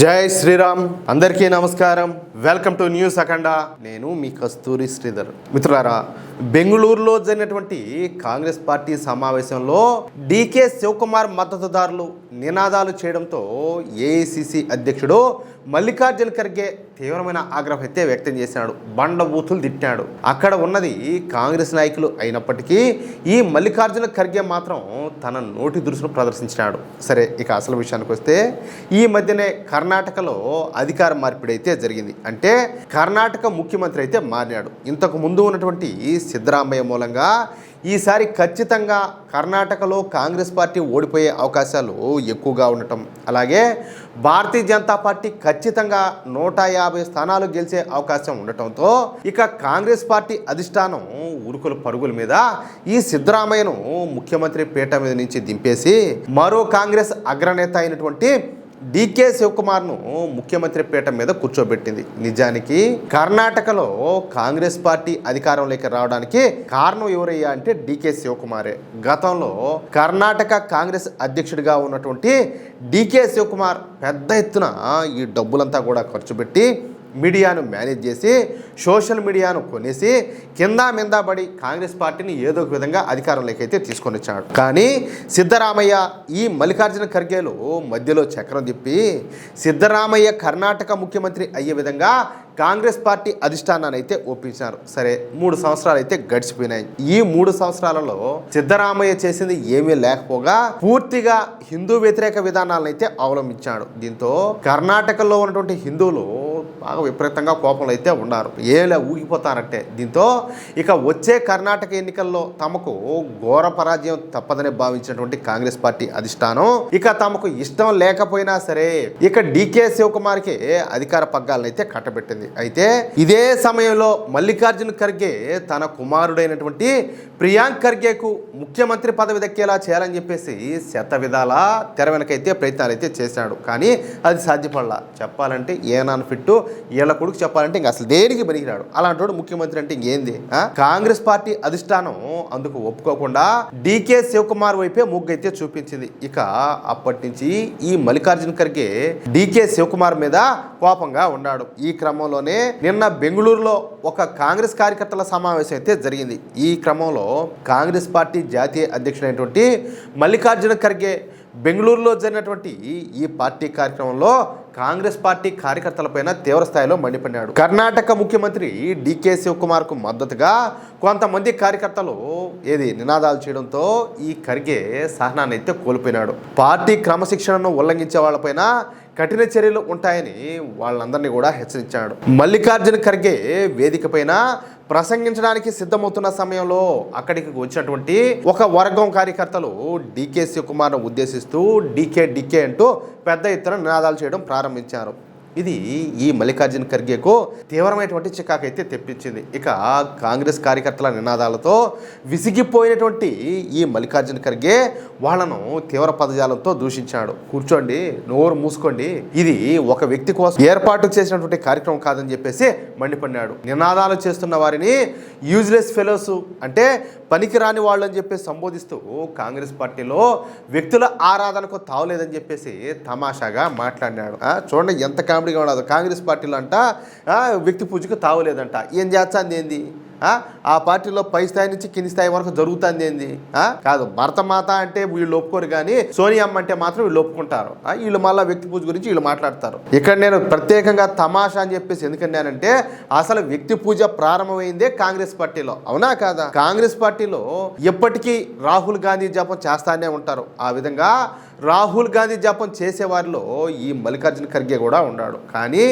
జై శ్రీరామ్. అందరికీ నమస్కారం. వెల్కమ్ టు న్యూస్ అఖండ. నేను మీ కస్తూరి శ్రీధర్. మిత్రులారా, బెంగళూరులో జరిగినటువంటి కాంగ్రెస్ పార్టీ సమావేశంలో డీకే శివకుమార్ మద్దతుదారులు నినాదాలు చేయడంతో ఏఐసిసి అధ్యక్షుడు మల్లికార్జున ఖర్గే తీవ్రమైన ఆగ్రహం అయితే వ్యక్తం చేశాడు. బండబూతులు తిట్టాడు. అక్కడ ఉన్నది కాంగ్రెస్ నాయకులు అయినప్పటికీ ఈ మల్లికార్జున ఖర్గే మాత్రం తన నోటి దురుసును ప్రదర్శించాడు. సరే, ఇక అసలు విషయానికి వస్తే ఈ మధ్యనే కర్ణాటకలో అధికార మార్పిడి అయితే జరిగింది. అంటే కర్ణాటక ముఖ్యమంత్రి అయితే మారినాడు. ఇంతకు ముందు ఉన్నటువంటి సిద్ధరామయ్య మూలంగా ఈసారి ఖచ్చితంగా కర్ణాటకలో కాంగ్రెస్ పార్టీ ఓడిపోయే అవకాశాలు ఎక్కువగా ఉండటం, అలాగే భారతీయ జనతా పార్టీ ఖచ్చితంగా 150 స్థానాలు గెలిచే అవకాశం ఉండటంతో ఇక కాంగ్రెస్ పార్టీ అధిష్టానం ఉరుకుల పరుగుల మీద ఈ సిద్ధరామయ్యను ముఖ్యమంత్రి పీఠ మీద నుంచి దింపేసి మరో కాంగ్రెస్ అగ్రనేత అయినటువంటి డీకే శివకుమార్ను ముఖ్యమంత్రి పీఠం మీద కూర్చోబెట్టింది. నిజానికి కర్ణాటకలో కాంగ్రెస్ పార్టీ అధికారంలోకి రావడానికి కారణం ఎవరయ్యా అంటే డీకే శివకుమారే. గతంలో కర్ణాటక కాంగ్రెస్ అధ్యక్షుడిగా ఉన్నటువంటి డీకే శివకుమార్ పెద్ద ఎత్తున ఈ డబ్బులంతా కూడా ఖర్చు పెట్టి మీడియాను మేనేజ్ చేసి సోషల్ మీడియాను కొనేసి కింద మింద పడి కాంగ్రెస్ పార్టీని ఏదో ఒక విధంగా అధికారంలోకి అయితే తీసుకొని వచ్చాడు. కానీ సిద్ధరామయ్య ఈ మల్లికార్జున ఖర్గేలు మధ్యలో చక్రం తిప్పి సిద్ధరామయ్య కర్ణాటక ముఖ్యమంత్రి అయ్యే విధంగా కాంగ్రెస్ పార్టీ అధిష్టానాన్ని అయితే ఒప్పించారు. సరే, 3 సంవత్సరాలు అయితే గడిచిపోయినాయి. ఈ 3 సంవత్సరాలలో సిద్ధరామయ్య చేసింది ఏమీ లేకపోగా పూర్తిగా హిందూ వ్యతిరేక విధానాలను అయితే అవలంబించాడు. దీంతో కర్ణాటకలో ఉన్నటువంటి హిందువులు బాగా విపరీతంగా కోపంలో అయితే ఉన్నారు. ఏలా ఊగిపోతారంటే దీంతో ఇక వచ్చే కర్ణాటక ఎన్నికల్లో తమకు ఘోర పరాజయం తప్పదని భావించినటువంటి కాంగ్రెస్ పార్టీ అధిష్టానం ఇక తమకు ఇష్టం లేకపోయినా సరే ఇక డీకే శివకుమార్కి అధికార పగ్గాలను అయితే కట్టబెట్టింది. అయితే ఇదే సమయంలో మల్లికార్జున ఖర్గే తన కుమారుడైనటువంటి ప్రియాంక్ ఖర్గేకు ముఖ్యమంత్రి పదవి దక్కేలా చేయాలని చెప్పేసి శత విధాలా తెర వెనకైతే ప్రయత్నాలు అయితే చేశాడు. కానీ అది సాధ్యపడలా. చెప్పాలంటే ఏనాన్ ఫిట్టు వీళ్ళ కొడుకు చెప్పాలంటే ఇంక అసలు దేనికి పనికిరాడు. అలాంటి వాడు ముఖ్యమంత్రి అంటే ఇంకేంది? కాంగ్రెస్ పార్టీ అధిష్టానం అందుకు ఒప్పుకోకుండా డీకే శివకుమార్ వైపే మొగ్గు అయితే చూపించింది. ఇక అప్పటి నుంచి ఈ మల్లికార్జున ఖర్గే డీకే శివకుమార్ మీద కోపంగా ఉన్నాడు. ఈ క్రమంలోనే నిన్న బెంగళూరులో ఒక కాంగ్రెస్ కార్యకర్తల సమావేశం అయితే జరిగింది. ఈ క్రమంలో కాంగ్రెస్ పార్టీ జాతీయ అధ్యక్షుడైనటువంటి మల్లికార్జున ఖర్గే బెంగళూరులో జరిగినటువంటి ఈ పార్టీ కార్యక్రమంలో కాంగ్రెస్ పార్టీ కార్యకర్తలపైన తీవ్ర స్థాయిలో మండిపడ్డాడు. కర్ణాటక ముఖ్యమంత్రి డీకే శివకుమార్ కు మద్దతుగా కొంతమంది కార్యకర్తలు నినాదాలు చేయడంతో ఈ ఖర్గే సహనాన్ని అయితే కోల్పోయినాడు. పార్టీ క్రమశిక్షణను ఉల్లంఘించే వాళ్ళపైన కఠిన చర్యలు ఉంటాయని వాళ్ళందరినీ కూడా హెచ్చరించాడు. మల్లికార్జున ఖర్గే వేదిక పైన ప్రసంగించడానికి సిద్ధమవుతున్న సమయంలో అక్కడికి వచ్చినటువంటి ఒక వర్గం కార్యకర్తలు డీకే శివకుమార్ను ఉద్దేశిస్తూ డీకే అంటూ పెద్ద ఎత్తున నినాదాలు చేయడం ప్రారంభించారు. ఇది ఈ మల్లికార్జున ఖర్గేకు తీవ్రమైనటువంటి చికాకైతే తెప్పించింది. ఇక కాంగ్రెస్ కార్యకర్తల నినాదాలతో విసిగిపోయినటువంటి ఈ మల్లికార్జున ఖర్గే వాళ్ళను తీవ్ర పదజాలంతో దూషించాడు. కూర్చోండి, నోరు మూసుకోండి, ఇది ఒక వ్యక్తి కోసం ఏర్పాటు చేసినటువంటి కార్యక్రమం కాదని చెప్పేసి మండిపడ్డాడు. నినాదాలు చేస్తున్న వారిని యూజ్లెస్ ఫెలోస్ అంటే పనికిరాని వాళ్ళు అని చెప్పేసి సంబోధిస్తూ కాంగ్రెస్ పార్టీలో వ్యక్తుల ఆరాధనకు తావులేదని చెప్పేసి తమాషాగా మాట్లాడినాడు. చూడండి ఎంత కామెడీగా ఉండదు. కాంగ్రెస్ పార్టీలో అంట వ్యక్తి పూజకు తావులేదంట. ఏం చేస్తాంది ఏంది? ఆ పార్టీలో పై స్థాయి నుంచి కింది స్థాయి వరకు జరుగుతుంది ఏంది? కాదు, భరతమాత అంటే వీళ్ళు ఒప్పుకోరు, కానీ సోనియమ్మ అంటే మాత్రం వీళ్ళు ఒప్పుకుంటారు. వీళ్ళు మళ్ళీ వ్యక్తి పూజ గురించి వీళ్ళు మాట్లాడతారు. ఇక్కడ నేను ప్రత్యేకంగా తమాషా అని చెప్పేసి ఎందుకన్నానంటే అసలు వ్యక్తి పూజ ప్రారంభమైందే కాంగ్రెస్ పార్టీలో, అవునా కాదా? కాంగ్రెస్ పార్టీలో ఎప్పటికీ రాహుల్ గాంధీ జపం చేస్తానే ఉంటారు. ఆ విధంగా రాహుల్ గాంధీ జపం చేసేవారిలో ఈ మల్లికార్జున ఖర్గే కూడా ఉన్నాడు. కానీ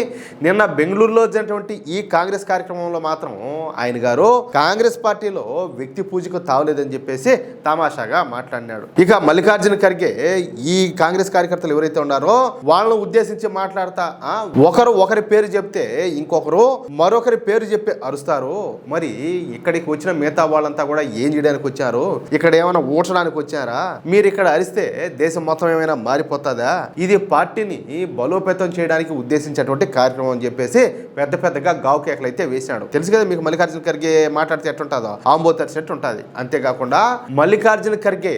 నిన్న బెంగళూరులో జరిగినటువంటి ఈ కాంగ్రెస్ కార్యక్రమంలో మాత్రం ఆయన గారు కాంగ్రెస్ పార్టీలో వ్యక్తి పూజకు తావలేదని చెప్పేసి తమాషాగా మాట్లాడినాడు. ఇక మల్లికార్జున ఖర్గే ఈ కాంగ్రెస్ కార్యకర్తలు ఎవరైతే ఉన్నారో వాళ్ళను ఉద్దేశించి మాట్లాడతా ఒకరి పేరు చెప్తే ఇంకొకరు మరొకరి పేరు చెప్పి అరుస్తారు. మరి ఇక్కడికి వచ్చిన మిగతా వాళ్ళంతా కూడా ఏం చేయడానికి వచ్చారు? ఇక్కడ ఏమైనా ఊడ్చడానికి వచ్చారా? మీరు ఇక్కడ అరిస్తే దేశం మొత్తం ఏమైనా మారిపోతుందా? ఇది పార్టీని బలోపేతం చేయడానికి ఉద్దేశించినటువంటి కార్యక్రమం అని చెప్పేసి పెద్దగా గావు కేకలు అయితే వేశాడు. తెలుసు కదా మీకు మల్లికార్జున ఖర్గే మాట మాట్లాడితే ఎట్టుంటుందో ఆంబో తెరిచినట్టు ఉంటుంది. అంతేకాకుండా మల్లికార్జున ఖర్గే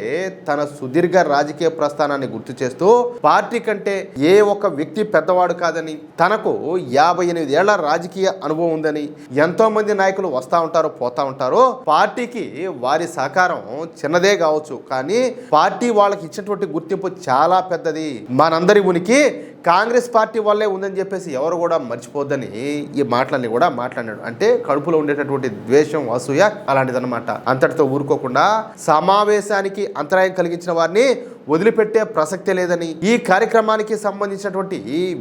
తన సుదీర్ఘ రాజకీయ ప్రస్థానాన్ని గుర్తు చేస్తూ పార్టీ కంటే ఏ ఒక్క వ్యక్తి పెద్దవాడు కాదని, తనకు 58 ఏళ్ల రాజకీయ అనుభవం ఉందని, ఎంతో మంది నాయకులు వస్తూ ఉంటారు పోతా ఉంటారు, పార్టీకి వారి సహకారం చిన్నదే కావచ్చు కానీ పార్టీ వాళ్ళకి ఇచ్చినటువంటి గుర్తింపు చాలా పెద్దది, మనందరి ఉనికి కాంగ్రెస్ పార్టీ వల్లే ఉందని చెప్పేసి ఎవరు కూడా మర్చిపోద్దని ఈ మాటలన్నీ కూడా మాట్లాడాడు. అంటే కడుపులో ఉండేటటువంటి ద్వేషం, అసూయ అలాంటిదన్నమాట. అంతటితో ఊరుకోకుండా సమావేశానికి అంతరాయం కలిగించిన వారిని వదిలిపెట్టే ప్రసక్తే లేదని, ఈ కార్యక్రమానికి సంబంధించినటువంటి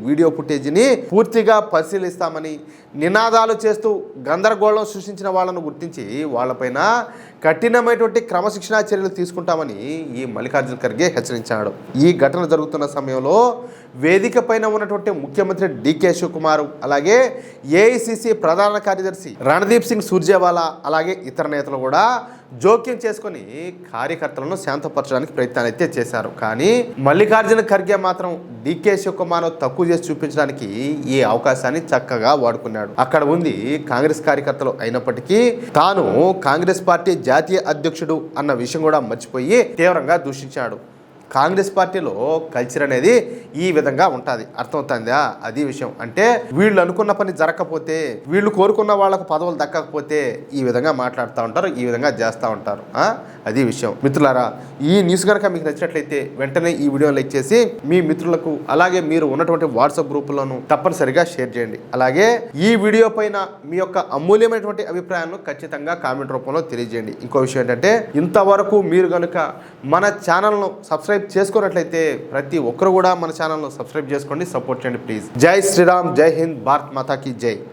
వీడియో ఫుటేజీని పూర్తిగా పరిశీలిస్తామని, నినాదాలు చేస్తూ గందరగోళం సృష్టించిన వాళ్ళను గుర్తించి వాళ్ళపైన కఠినమైనటువంటి క్రమశిక్షణా చర్యలు తీసుకుంటామని ఈ మల్లికార్జున ఖర్గే హెచ్చరించాడు. ఈ ఘటన జరుగుతున్న సమయంలో వేదిక పైన ఉన్నటువంటి ముఖ్యమంత్రి డికే శివకుమార్, అలాగే ఏఐసిసి ప్రధాన కార్యదర్శి రణదీప్ సింగ్ సుర్జేవాలా, అలాగే ఇతర నేతలు కూడా జోక్యం చేసుకుని కార్యకర్తలను శాంతపరచడానికి ప్రయత్నాలు అయితే చేశారు. కానీ మల్లికార్జున ఖర్గే మాత్రం డికే శివకుమార్ తక్కువ చేసి చూపించడానికి ఈ అవకాశాన్ని చక్కగా వాడుకున్నాడు. అక్కడ ఉంది కాంగ్రెస్ కార్యకర్తలు అయినప్పటికీ తాను కాంగ్రెస్ పార్టీ జాతీయ అధ్యక్షుడు అన్న విషయం కూడా మర్చిపోయి తీవ్రంగా దూషించాడు. కాంగ్రెస్ పార్టీలో కల్చర్ అనేది ఈ విధంగా ఉంటుంది, అర్థమవుతుందా? అది విషయం. అంటే వీళ్ళు అనుకున్న పని జరగకపోతే, వీళ్ళు కోరుకున్న వాళ్ళకు పదవులు దక్కకపోతే ఈ విధంగా మాట్లాడుతూ ఉంటారు, ఈ విధంగా చేస్తూ ఉంటారు. అది విషయం. మిత్రులారా, ఈ న్యూస్ కనుక మీకు నచ్చినట్లయితే వెంటనే ఈ వీడియోని లైక్ చేసి మీ మిత్రులకు, అలాగే మీరు ఉన్నటువంటి వాట్సాప్ గ్రూపులను తప్పనిసరిగా షేర్ చేయండి. అలాగే ఈ వీడియో పైన మీ యొక్క అమూల్యమైనటువంటి అభిప్రాయాలను ఖచ్చితంగా కామెంట్ రూపంలో తెలియజేయండి. ఇంకో విషయం ఏంటంటే, ఇంతవరకు మీరు కనుక మన ఛానల్ను సబ్స్క్రైబ్ చేసుకున్నట్లయితే ప్రతి ఒక్కరు కూడా మన ఛానల్ను సబ్స్క్రైబ్ చేసుకోండి, సపోర్ట్ చేయండి ప్లీజ్. జై శ్రీరామ్, జై హింద్, భారత్ మాతా కీ జై.